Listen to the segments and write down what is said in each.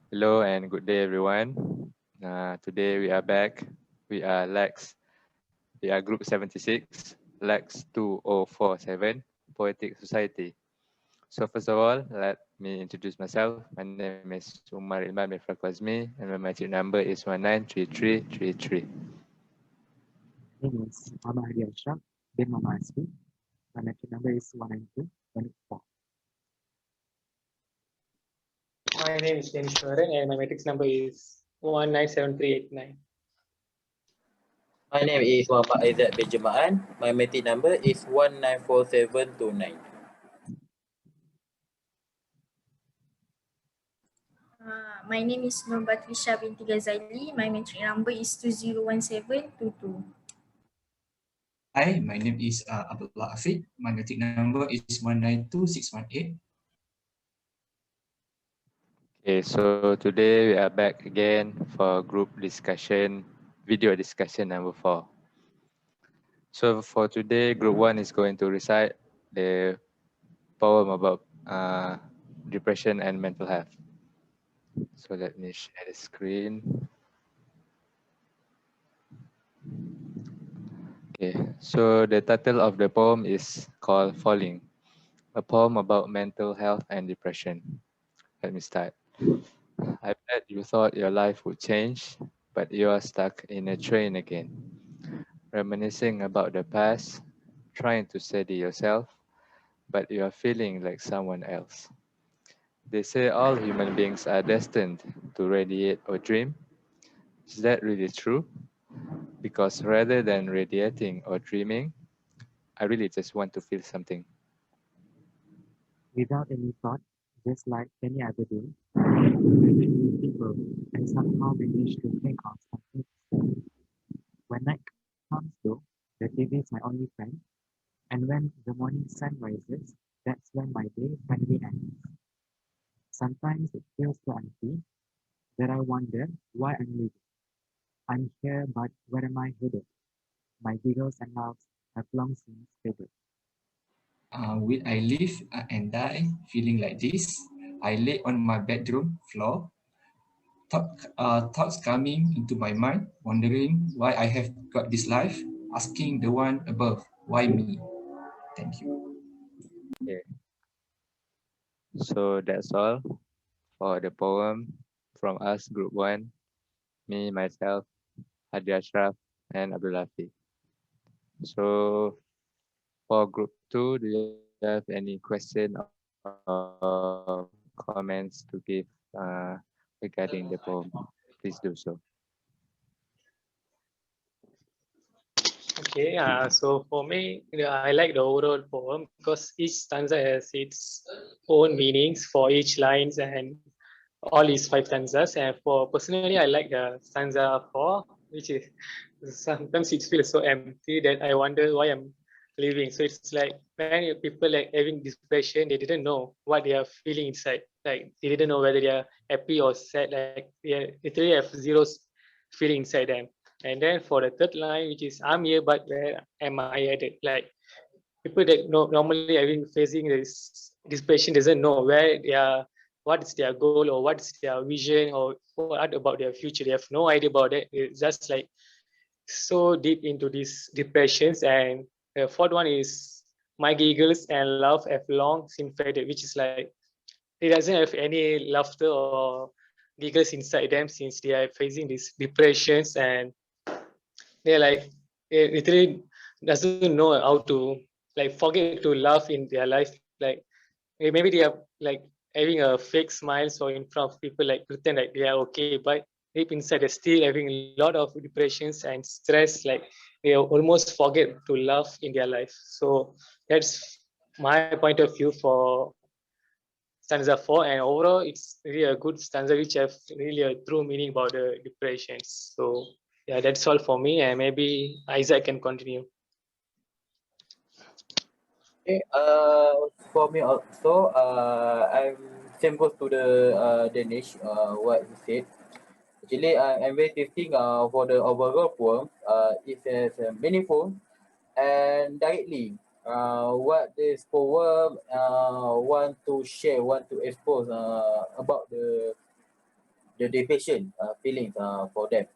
Hello and good day, everyone. Today we are back. We are Lex. We are Group 76, Lex 2047, Poetic Society. So first of all, let me introduce myself. My name is Umar Ilman bin Fakwazmi, and my magic number is 193333. My name is Muhammad Hadi Ashraf bin Muhammad Asfi. My metric number is 192.4. My name is Denishwaran and my matrix number is 197389. My name is Muhammad Aizat bin Jema'an. My metric number is 194729. My name is Nur Batrisha binti Ghazali. My metric number is 201722. Hi, my name is Abdullah Afiq. My metric number is 192618. Okay, so today we are back again for group discussion, video discussion number 4. So for today, group 1 is going to recite the poem about depression and mental health. So let me share the screen. Okay, so the title of the poem is called Falling, a poem about mental health and depression. Let me start. I bet you thought your life would change, but you are stuck in a train again, reminiscing about the past, trying to steady yourself, but you are feeling like someone else. They say all human beings are destined to radiate or dream. Is that really true? Because rather than radiating or dreaming, I really just want to feel something. Without any thought, just like any other day, I meet people and somehow manage to think of something to say. When night comes though, the TV is my only friend, and when the morning sun rises, that's when my day finally ends. Sometimes it feels so empty that I wonder why I'm living. I'm here, but where am I headed? My giggles and laughs have long since faded. Will I live and die feeling like this? I lay on my bedroom floor, thoughts coming into my mind, wondering why I have got this life, asking the one above, why me? Thank you. Okay. So that's all for the poem from us, Group 1, me, myself, Hadi Ashraf, and Abdul Lafi. So for Group 2, do you have any question or comments to give regarding the poem? Please do so. Okay, so for me, I like the overall poem because each stanza has its own meanings for each lines and all these 5 stanzas. And for personally, I like the stanza 4, which is sometimes it feels so empty that I wonder why I'm living. So it's like many people like having depression, they didn't know what they are feeling inside. Like they didn't know whether they are happy or sad. Like they literally have zero feeling inside them. And then for the third line, which is I'm here, but where am I headed? Like people that normally having facing this patient doesn't know where they are, what is their goal or what is their vision or what about their future. They have no idea about it. It's just like so deep into these depressions. And the fourth one is my giggles and love have long since faded, which is like it doesn't have any laughter or giggles inside them since they are facing these depressions, and they're like they literally doesn't know how to like forget to laugh in their life. Like maybe they are like having a fake smile so in front of people like pretend like they are okay, but deep inside they're still having a lot of depressions and stress. Like they almost forget to laugh in their life. So that's my point of view for stanza 4, and overall it's really a good stanza which have really a true meaning about the depressions. So yeah, that's all for me, and maybe Isaac can continue. Okay, for me also, I'm same goes to the Danish, what he said. Actually, I'm very tasting for the overall poem. It has meaningful and directly what this poem want to share, want to expose about the the depression feelings for them.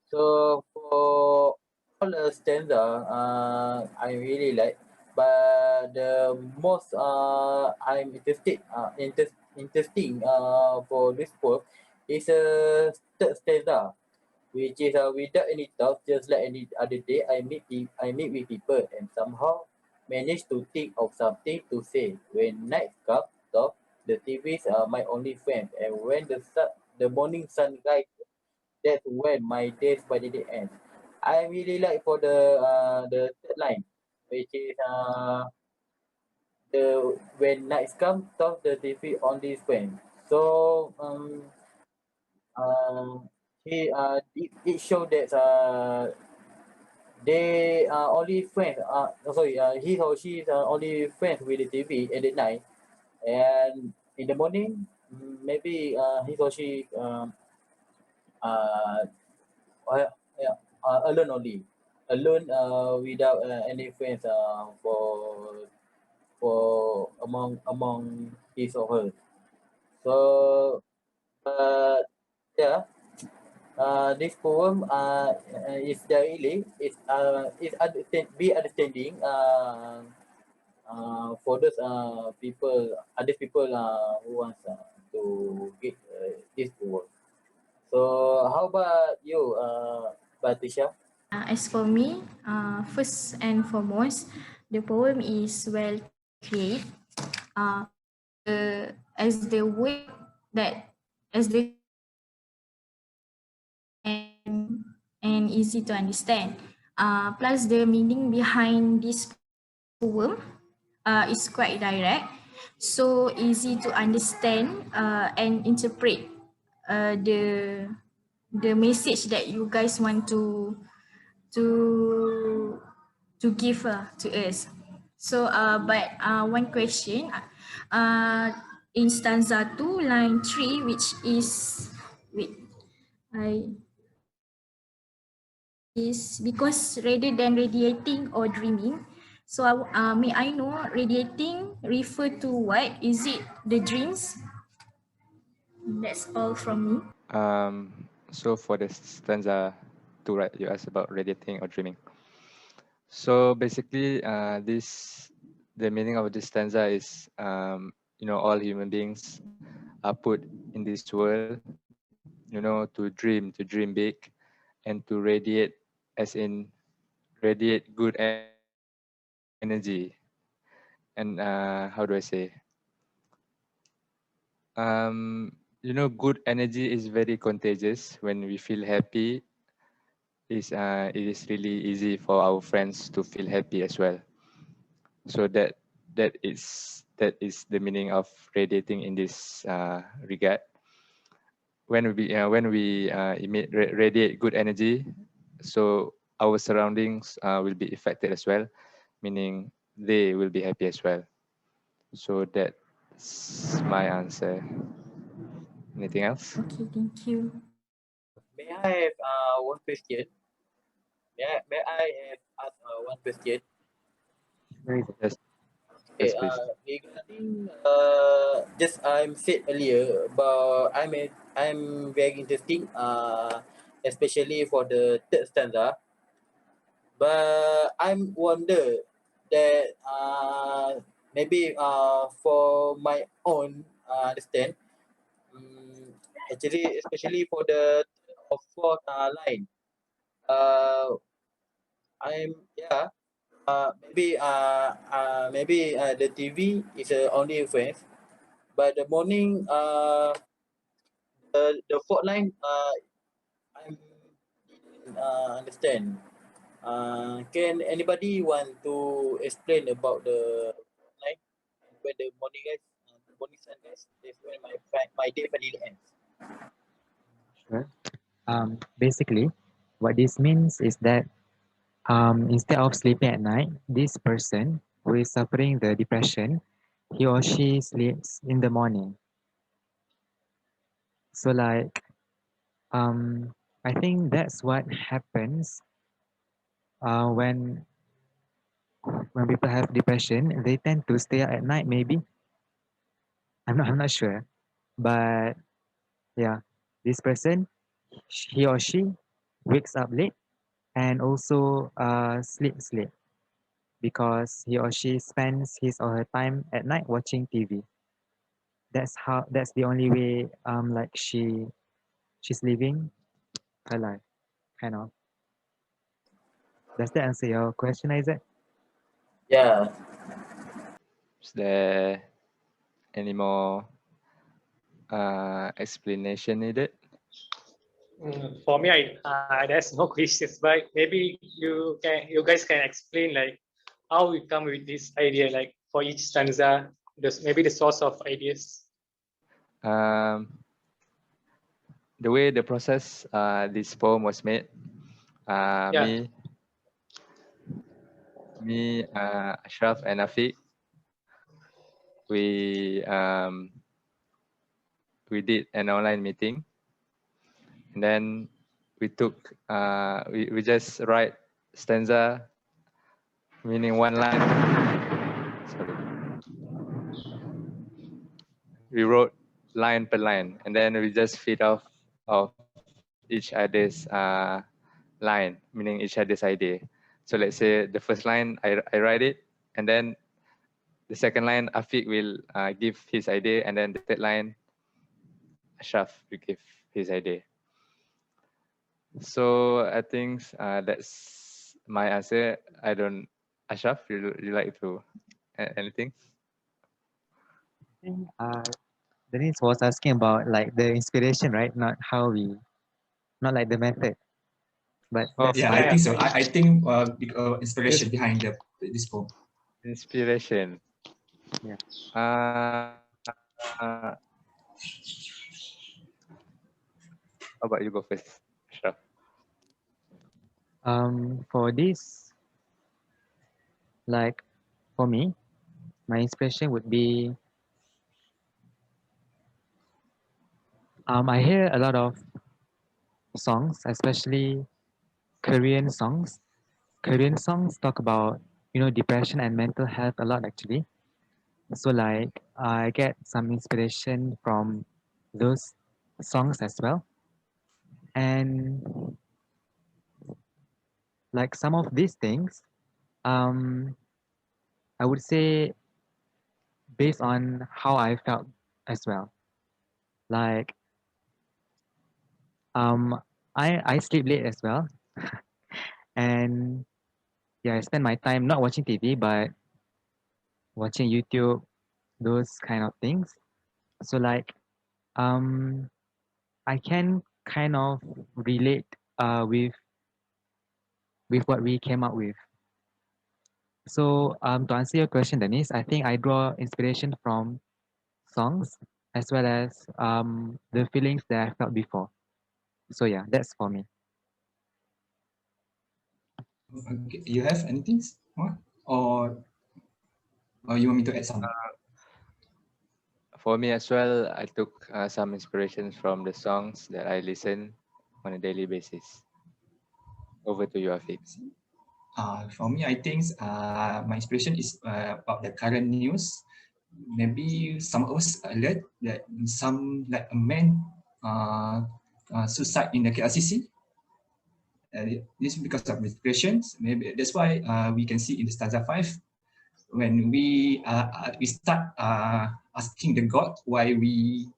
So for all the stanza, I really like, but the most I'm interesting for this poem is a third stanza, which is without any thought, just like any other day, I meet with people and somehow manage to think of something to say. When night comes, off, the TVs are my only friend, and when the morning sun rises, that's when my days finally end. I really like for the third line, which is the when nights come, off the TV only friend. So um it show that they are only friends. Sorry, he or she is only friends with the TV at the night, and in the morning, maybe he or she uh, yeah, alone only, alone without any friends for among his or her. So, but yeah, this poem is really is understand be understanding for those people other people who wants to get this poem. So how about you, Batisha? As for me, first and foremost, the poem is well created. As the word that as the and easy to understand. Plus the meaning behind this poem is quite direct, so easy to understand and interpret the message that you guys want to to give to us. So, but one question, in stanza 2, line 3, which is, wait, I is because rather than radiating or dreaming. So, may I know radiating refer to what? Is it the dreams? That's all from me. So for the stanza two, right, you asked about radiating or dreaming. So basically, the meaning of this stanza is, all human beings are put in this world, to dream big, and to radiate, as in radiate good energy. And how do I say? Good energy is very contagious. When we feel happy, it is really easy for our friends to feel happy as well. So that is the meaning of radiating in this regard. When we radiate good energy, so our surroundings will be affected as well, meaning they will be happy as well. So that's my answer. Anything else? Okay, thank you. May I have one question? May I have asked one question? Where is it? Yes, Okay, yes, please. regarding just I'm said earlier about I'm very interesting especially for the third stanza, but I'm wonder that maybe for my own understand, actually especially for the third or fourth line, uh I'm yeah maybe the TV is only influence, but the morning the fault line I'm didn't understand. Can anybody want to explain about the fault line and when the morning guys the morning sun guys that's when my day finally ends. Sure. Basically, what this means is that instead of sleeping at night, this person who is suffering the depression, he or she sleeps in the morning. So like I think that's what happens when people have depression. They tend to stay up at night. Maybe I'm not sure, but yeah. this person, he or she wakes up late and also sleeps late because he or she spends his or her time at night watching TV. That's the only way like she's living her life, kind of. Does that answer your question, Isaac? Yeah. Is there any more explanation needed? For me, there's no questions, but maybe you guys can explain like how we come with this idea, like for each stanza, maybe the source of ideas. The way the process this poem was made, Yeah. me, Ashraf and Afiq, we did an online meeting, and then we took we just write stanza, meaning one line. Sorry. We wrote line per line, and then we just feed off of each other's line, meaning each other's idea. So let's say the first line, I write it, and then the second line, Afiq will give his idea, and then the third line, Ashraf will give his idea. So I think that's my answer. I don't, Ashraf, you like to add anything? I think Denise was asking about like the inspiration, right? Not how we, not like the method, but Oh, that's Yeah, fine. I think so. Yeah. I think inspiration behind this poem. inspiration. Yeah. How about you go first, Ashraf? For this, like for me, my inspiration would be I hear a lot of songs, especially Korean songs. Korean songs talk about depression and mental health a lot actually. So like I get some inspiration from those songs as well. And like some of these things, um, I would say based on how I felt as well. Like um, I sleep late as well, and yeah, I spend my time not watching TV but watching YouTube, those kind of things. So like um, I can kind of relate with what we came up with. So to answer your question, Denise, I think I draw inspiration from songs as well as the feelings that I felt before. So yeah, that's for me. Okay, you have anything more? Or you want me to add some? For me as well, I took some inspirations from the songs that I listen on a daily basis. Over to you, Afiq. For me, I think my inspiration is about the current news. Maybe some of us alert that some like a man suicide in the KLCC. This is because of depressions. Maybe that's why we can see in the stanza 5 when we start asking the God why we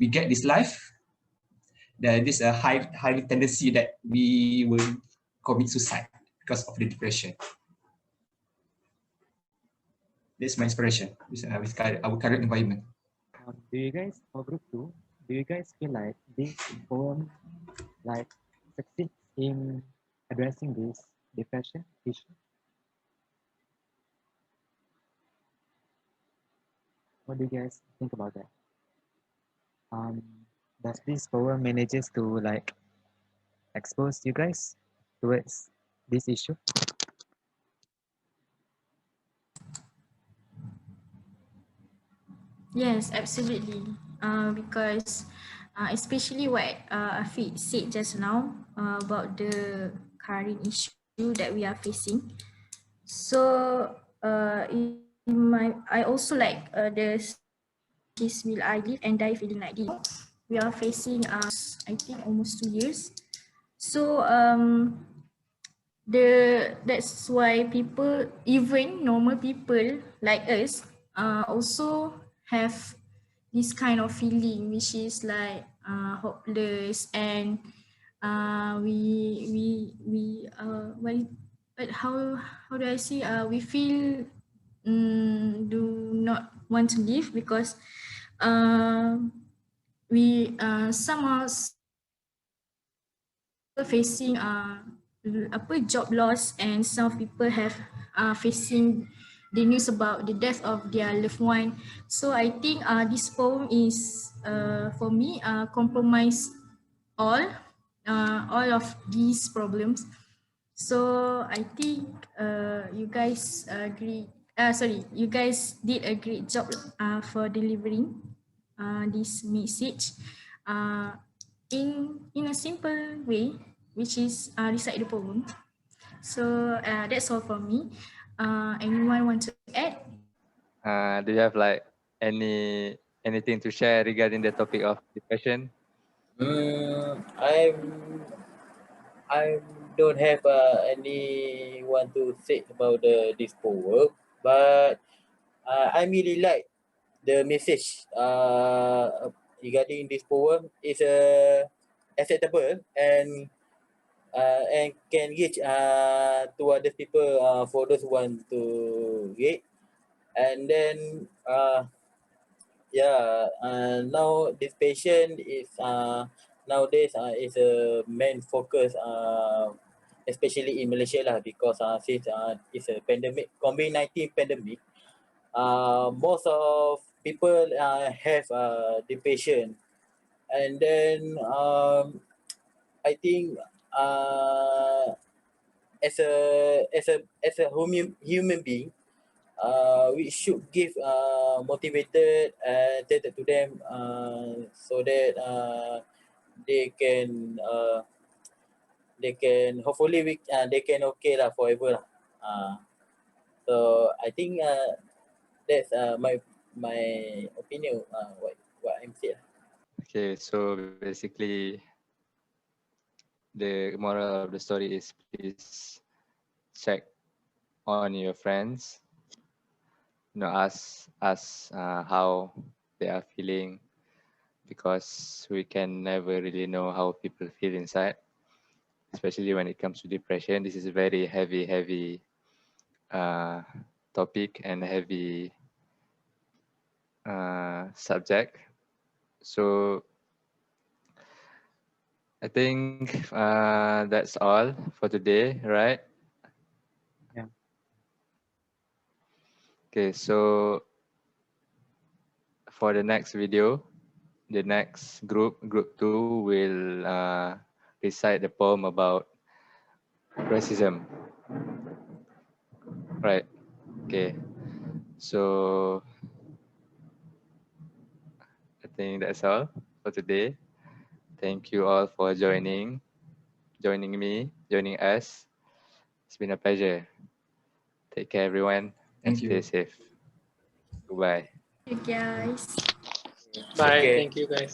get this life. There is a high tendency that we will commit suicide because of the depression. That's my inspiration with our current environment. Do you guys, for group two, do you guys feel like this poem like succeeds in addressing this depression issue? What do you guys think about that? Um, does this poem manages to like expose you guys towards this issue? Yes, absolutely. Because especially what Afiq said just now about the current issue that we are facing. So I also like the his will I live and die feeling like this. we are facing, I think almost 2 years. So that's why people, even normal people like us, also have this kind of feeling, which is like hopeless, and but how do I say, we feel do not want to live, because we some people facing job loss, and some people have facing the news about the death of their loved one. So I think this poem is for me compromise all of these problems. So I think you guys agree. You guys did a great job for delivering this message uh, in a simple way, which is recite the poem. So that's all from me. Anyone want to add? Do you have like anything to share regarding the topic of depression? I don't have anyone to say about this poem, but I really like the message regarding this poem is acceptable and can reach to other people for those who want to read. And then now this patient is nowadays is a main focus, especially in Malaysia lah, because since it's a pandemic, COVID-19 pandemic, most of people have depression. And then I think as a human being, we should give motivated and tell to them so that they can hopefully they can okay lah forever lah. So I think that's my opinion, what I'm saying. Okay, so basically the moral of the story is please check on your friends, ask how they are feeling, because we can never really know how people feel inside, especially when it comes to depression. This is a very heavy topic and heavy subject. So I think that's all for today, right? Yeah. Okay, so for the next video, the next group 2, will recite the poem about racism. Right. Okay. So I think that's all for today. Thank you all for joining us. It's been a pleasure. Take care, everyone, and Thank stay you. safe. Goodbye. You guys. Bye. Okay. Thank you, guys.